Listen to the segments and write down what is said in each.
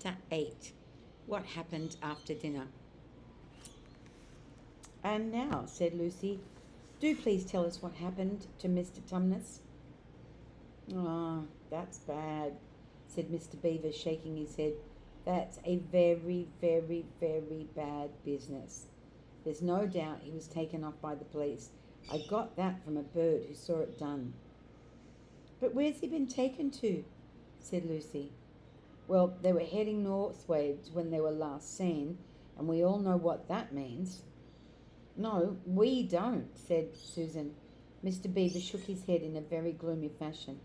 Chapter 8. What happened after dinner? "And now," said Lucy, "do please tell us what happened to Mr. Tumnus." "Ah, that's bad," said Mr. Beaver, shaking his head. "That's a very, very, very bad business. There's no doubt he was taken off by the police. I got that from a bird who saw it done." "But where's he been taken to?" said Lucy. "Well, they were heading northwards when they were last seen, and we all know what that means." "No, we don't," said Susan. Mr. Beaver shook his head in a very gloomy fashion.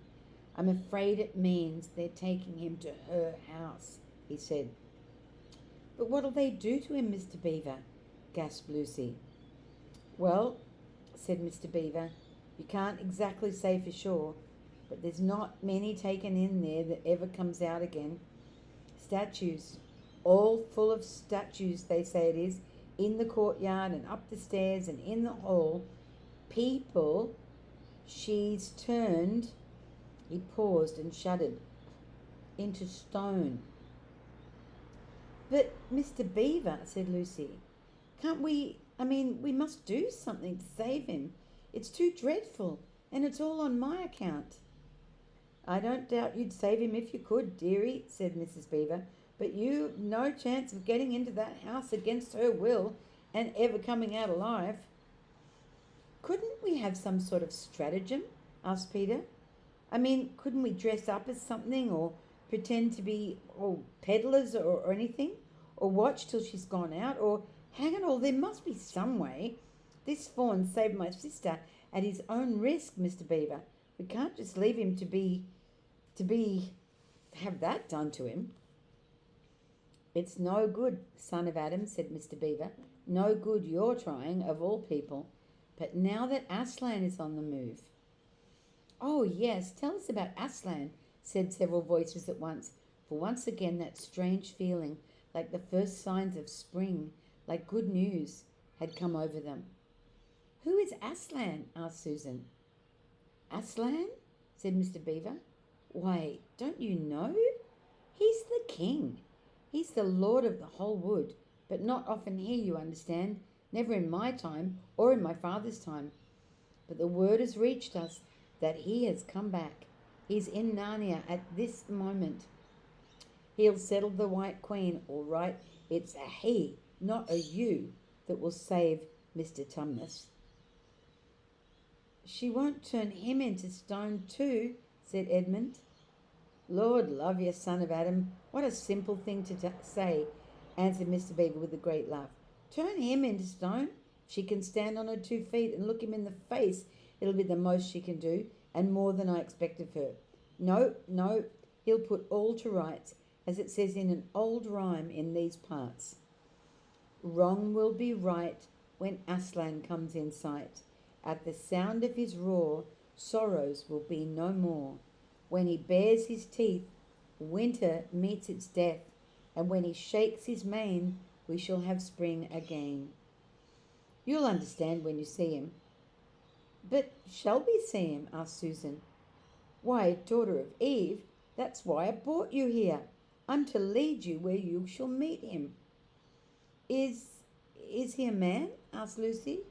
"I'm afraid it means they're taking him to her house," he said. "But what'll they do to him, Mr. Beaver?" gasped Lucy. "Well," said Mr. Beaver, "you can't exactly say for sure, but there's not many taken in there that ever comes out again. Statues, all full of statues, they say it is, in the courtyard and up the stairs and in the hall. People she's turned," he paused and shuddered, "into stone." "But, Mr. Beaver," said Lucy, "can't we must do something to save him. It's too dreadful, and it's all on my account." "I don't doubt you'd save him if you could, dearie," said Mrs. Beaver, "but you've no chance of getting into that house against her will and ever coming out alive." "Couldn't we have some sort of stratagem?" asked Peter. "Couldn't we dress up as something, or pretend to be peddlers or anything, or watch till she's gone out, or hang it all, there must be some way. This fawn saved my sister at his own risk, Mr. Beaver. We can't just leave him to have that done to him." "It's no good, son of Adam," said Mr. Beaver. "No good you're trying, of all people. But now that Aslan is on the move—" "Oh, yes, tell us about Aslan," said several voices at once, for once again that strange feeling, like the first signs of spring, like good news, had come over them. "Who is Aslan?" asked Susan. "Aslan?" said Mr. Beaver. "Why, don't you know? He's the king. He's the lord of the whole wood, but not often here, you understand, never in my time or in my father's time. But the word has reached us that he has come back. He's in Narnia at this moment. He'll settle the White Queen, all right. It's a he, not a you, that will save Mr. Tumnus." "She won't turn him into stone too," said Edmund. "Lord love you, son of Adam, what a simple thing to say," answered Mr. Beaver with a great laugh. "Turn him into stone? She can stand on her 2 feet and look him in the face. It'll be the most she can do, and more than I expect of her. No, no, he'll put all to rights, as it says in an old rhyme in these parts. Wrong will be right when Aslan comes in sight. At the sound of his roar, sorrows will be no more. When he bares his teeth, winter meets its death, and when he shakes his mane, we shall have spring again. You'll understand when you see him." "But shall we see him?" asked Susan. "Why, daughter of Eve, that's why I brought you here. I'm to lead you where you shall meet him." Is he a man?" asked Lucy.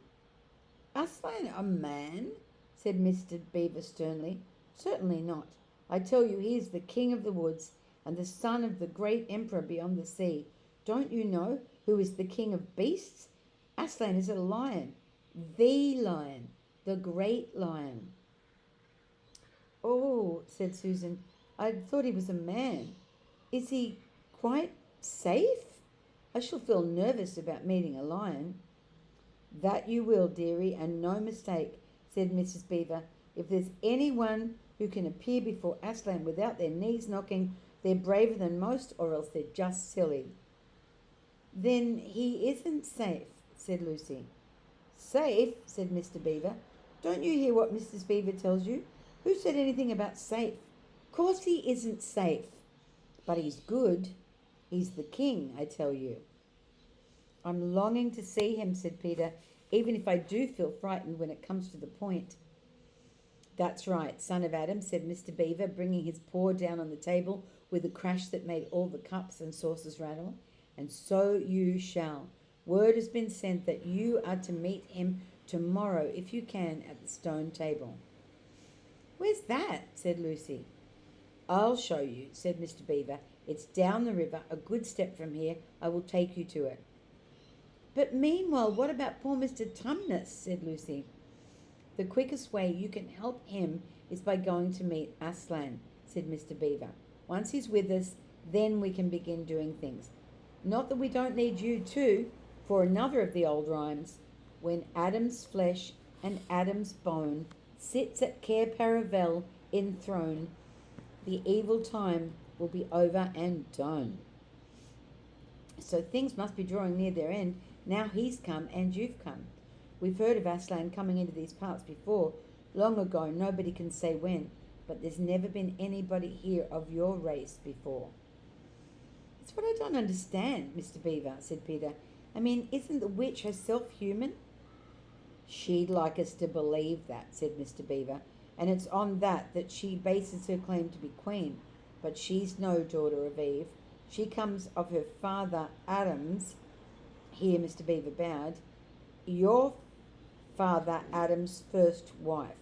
"Aslan a man?" said Mr. Beaver sternly. "Certainly not. I tell you he is the king of the woods, and the son of the great emperor beyond the sea. Don't you know who is the king of beasts? Aslan is a lion, the great lion." "Oh," said Susan, "I thought he was a man. Is he quite safe? I shall feel nervous about meeting a lion." "That you will, dearie, and no mistake," said Mrs. Beaver. "If there's anyone who can appear before Aslan without their knees knocking, they're braver than most, or else they're just silly." "Then he isn't safe," said Lucy. "Safe?" said Mr. Beaver. "Don't you hear what Mrs. Beaver tells you? Who said anything about safe? Course he isn't safe. But he's good. He's the king, I tell you." "I'm longing to see him," said Peter, "even if I do feel frightened when it comes to the point." "That's right, son of Adam," said Mr. Beaver, bringing his paw down on the table with a crash that made all the cups and saucers rattle. And so you shall. Word has been sent that you are to meet him tomorrow, if you can, at the stone table. Where's that? Said Lucy. I'll show you, said Mr. Beaver. It's down the river, a good step from here. I will take you to it. But meanwhile, what about poor Mr. Tumnus? Said Lucy. The quickest way you can help him is by going to meet Aslan, said Mr. Beaver. Once he's with us, then we can begin doing things. Not that we don't need you too, for another of the old rhymes. When Adam's flesh and Adam's bone sits at Cair Paravel enthroned, the evil time will be over and done. So things must be drawing near their end. Now he's come and you've come. We've heard of Aslan coming into these parts before, long ago, nobody can say when, but there's never been anybody here of your race before. That's what I don't understand, Mr. Beaver, said Peter. I mean, isn't the witch herself human? She'd like us to believe that, said Mr. Beaver, and it's on that she bases her claim to be queen. But she's no daughter of Eve. She comes of her father Adam's, here Mr. Beaver bowed, your father Adam's first wife.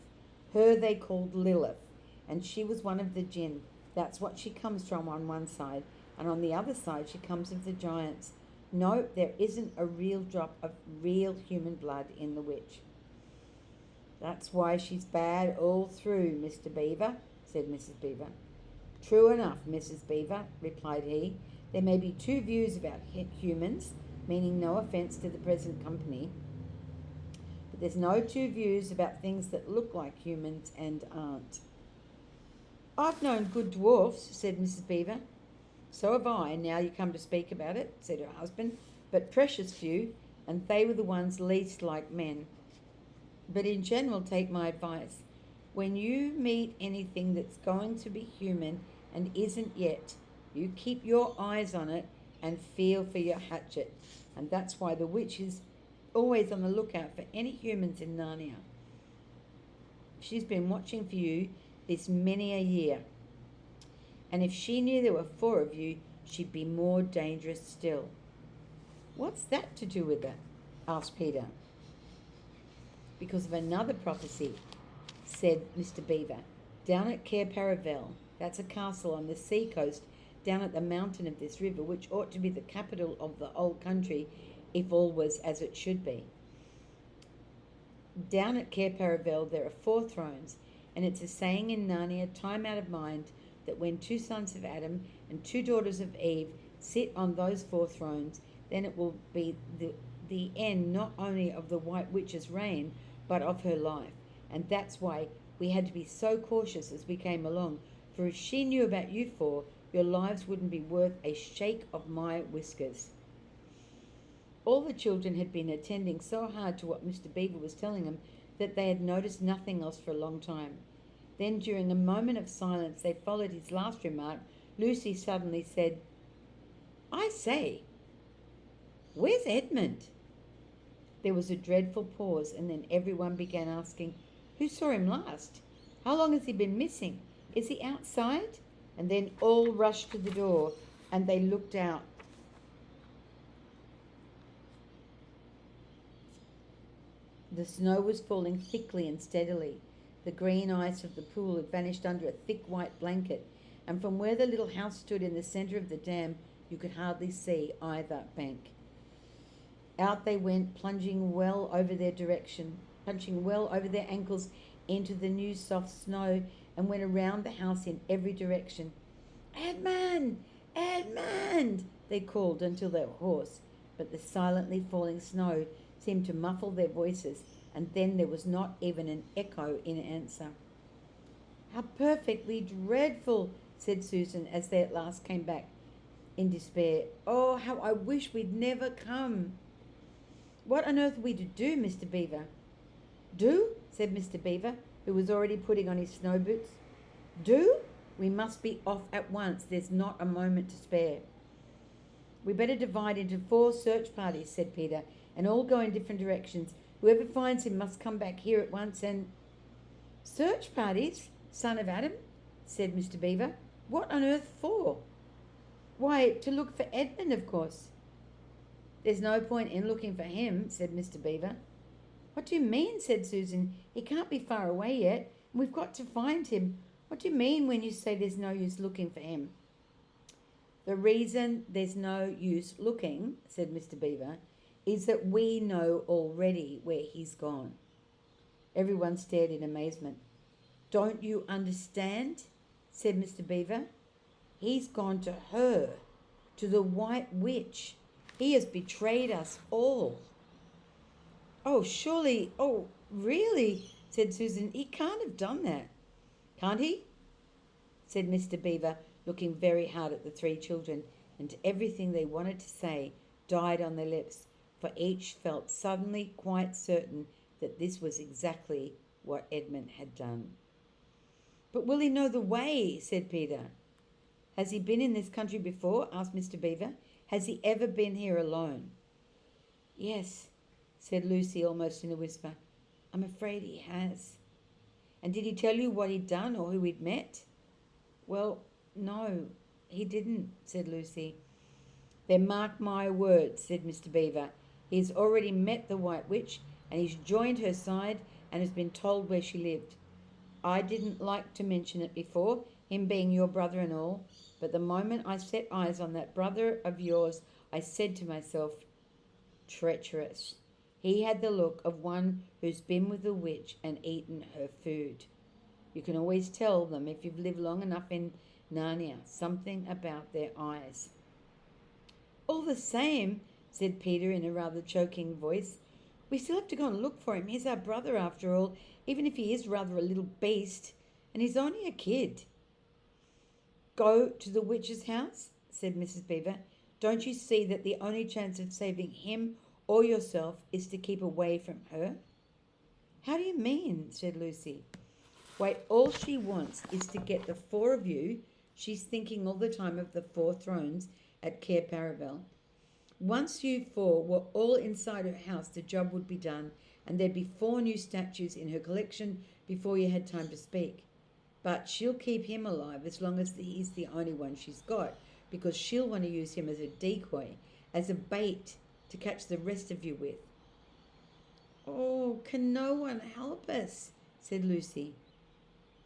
Her they called Lilith, and she was one of the jinn. That's what she comes from on one side, and on the other side she comes of the giants. No, there isn't a real drop of real human blood in the witch. That's why she's bad all through, Mr. Beaver, said Mrs. Beaver. True enough, Mrs. Beaver, replied he. There may be two views about humans, meaning no offence to the present company, but there's no two views about things that look like humans and aren't. I've known good dwarfs, said Mrs. Beaver. So have I, and now you come to speak about it, said her husband, but precious few, and they were the ones least like men. But in general, take my advice. When you meet anything that's going to be human and isn't yet, you keep your eyes on it and feel for your hatchet. And that's why the witch is always on the lookout for any humans in Narnia. She's been watching for you this many a year. And if she knew there were 4 of you, she'd be more dangerous still. What's that to do with it? Asked Peter. Because of another prophecy, said Mr. Beaver. Down at Cair Paravel, that's a castle on the sea coast, down at the mountain of this river, which ought to be the capital of the whole country if all was as it should be. Down at Cair Paravel there are 4 thrones, and it's a saying in Narnia, time out of mind, that when 2 sons of Adam and 2 daughters of Eve sit on those 4 thrones, then it will be the end not only of the White Witch's reign, but of her life. And that's why we had to be so cautious as we came along, for if she knew about you 4, your lives wouldn't be worth a shake of my whiskers. All the children had been attending so hard to what Mr. Beaver was telling them that they had noticed nothing else for a long time. Then, during a moment of silence, they followed his last remark. Lucy suddenly said, I say, where's Edmund? There was a dreadful pause, and then everyone began asking, who saw him last? How long has he been missing? Is he outside? And then all rushed to the door, and they looked out. The snow was falling thickly and steadily. The green ice of the pool had vanished under a thick white blanket, and from where the little house stood in the centre of the dam, you could hardly see either bank. Out they went, plunging well over their ankles into the new soft snow, and went around the house in every direction. Edmund! Edmund! They called until they were hoarse, but the silently falling snow seemed to muffle their voices, and then there was not even an echo in answer. How perfectly dreadful, said Susan, as they at last came back in despair. Oh, how I wish we'd never come. What on earth are we to do, Mr. Beaver? Do? Said Mr. Beaver, who was already putting on his snow boots. Do? We must be off at once. There's not a moment to spare. We better divide into 4 search parties, said Peter, and all go in different directions. Whoever finds him must come back here at once and... Search parties, son of Adam, said Mr. Beaver. What on earth for? Why, to look for Edmund, of course. There's no point in looking for him, said Mr. Beaver. What do you mean, said Susan. He can't be far away yet, and we've got to find him. What do you mean when you say there's no use looking for him? The reason there's no use looking, said Mr. Beaver, is that we know already where he's gone. Everyone stared in amazement. Don't you understand? Said Mr. Beaver. He's gone to her, to the White Witch. He has betrayed us all. Oh, surely, oh, really, said Susan. He can't have done that. Can't he? Said Mr. Beaver, looking very hard at the three children, and everything they wanted to say died on their lips, for each felt suddenly quite certain that this was exactly what Edmund had done. But will he know the way? Said Peter. Has he been in this country before? Asked Mr. Beaver. Has he ever been here alone? Yes, said Lucy almost in a whisper. I'm afraid he has. And did he tell you what he'd done or who he'd met? Well, no, he didn't, said Lucy. Then mark my words, said Mr. Beaver. He's already met the White Witch, and he's joined her side and has been told where she lived. I didn't like to mention it before, him being your brother and all, but the moment I set eyes on that brother of yours, I said to myself, treacherous. He had the look of one who's been with the witch and eaten her food. You can always tell them if you've lived long enough in Narnia, something about their eyes. All the same, said Peter in a rather choking voice, we still have to go and look for him. He's our brother after all, even if he is rather a little beast, and he's only a kid. Go to the witch's house, said Mrs. Beaver. Don't you see that the only chance of saving him or yourself is to keep away from her? How do you mean? Said Lucy. Wait, all she wants is to get the four of you. She's thinking all the time of the 4 thrones at Cair Paravel. Once you 4 were all inside her house, the job would be done, and there'd be 4 new statues in her collection before you had time to speak. But she'll keep him alive as long as he's the only one she's got, because she'll want to use him as a decoy, as a bait to catch the rest of you with. Oh, can no one help us? Said Lucy.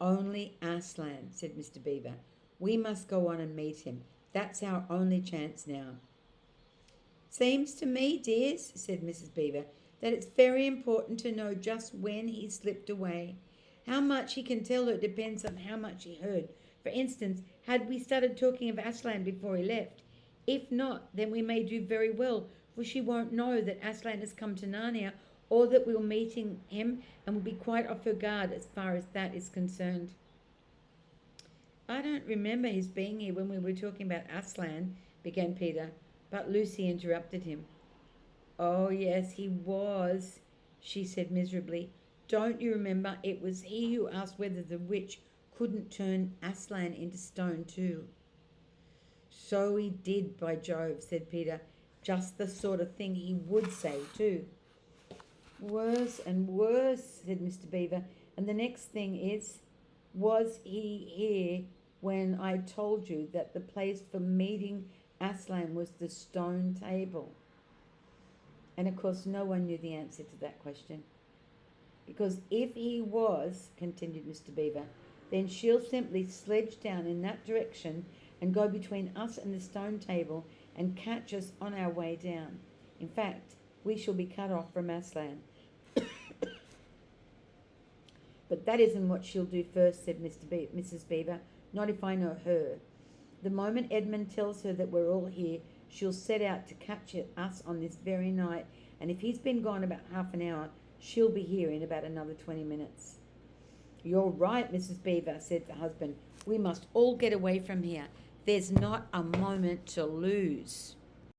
Only Aslan, said Mr. Beaver. We must go on and meet him. That's our only chance now. Seems to me, dears, said Mrs. Beaver, that it's very important to know just when he slipped away. How much he can tell her depends on how much he heard. For instance, had we started talking of Aslan before he left? If not, then we may do very well, for she won't know that Aslan has come to Narnia, or that we're meeting him, and will be quite off her guard as far as that is concerned. I don't remember his being here when we were talking about Aslan, began Peter, but Lucy interrupted him. Oh, yes, he was, she said miserably. Don't you remember it was he who asked whether the witch couldn't turn Aslan into stone too? So he did, by Jove, said Peter. Just the sort of thing he would say too. Worse and worse, said Mr. Beaver. And the next thing is, was he here when I told you that the place for meeting Aslan was the stone table? And of course no one knew the answer to that question. Because if he was, continued Mr. Beaver, then she'll simply sledge down in that direction and go between us and the stone table and catch us on our way down. In fact, we shall be cut off from Aslan. But that isn't what she'll do first, said Mrs. Beaver. Not if I know her. The moment Edmund tells her that we're all here, she'll set out to capture us on this very night, and if he's been gone about half an hour, she'll be here in about another 20 minutes. You're right, Mrs. Beaver, said the husband. We must all get away from here. There's not a moment to lose.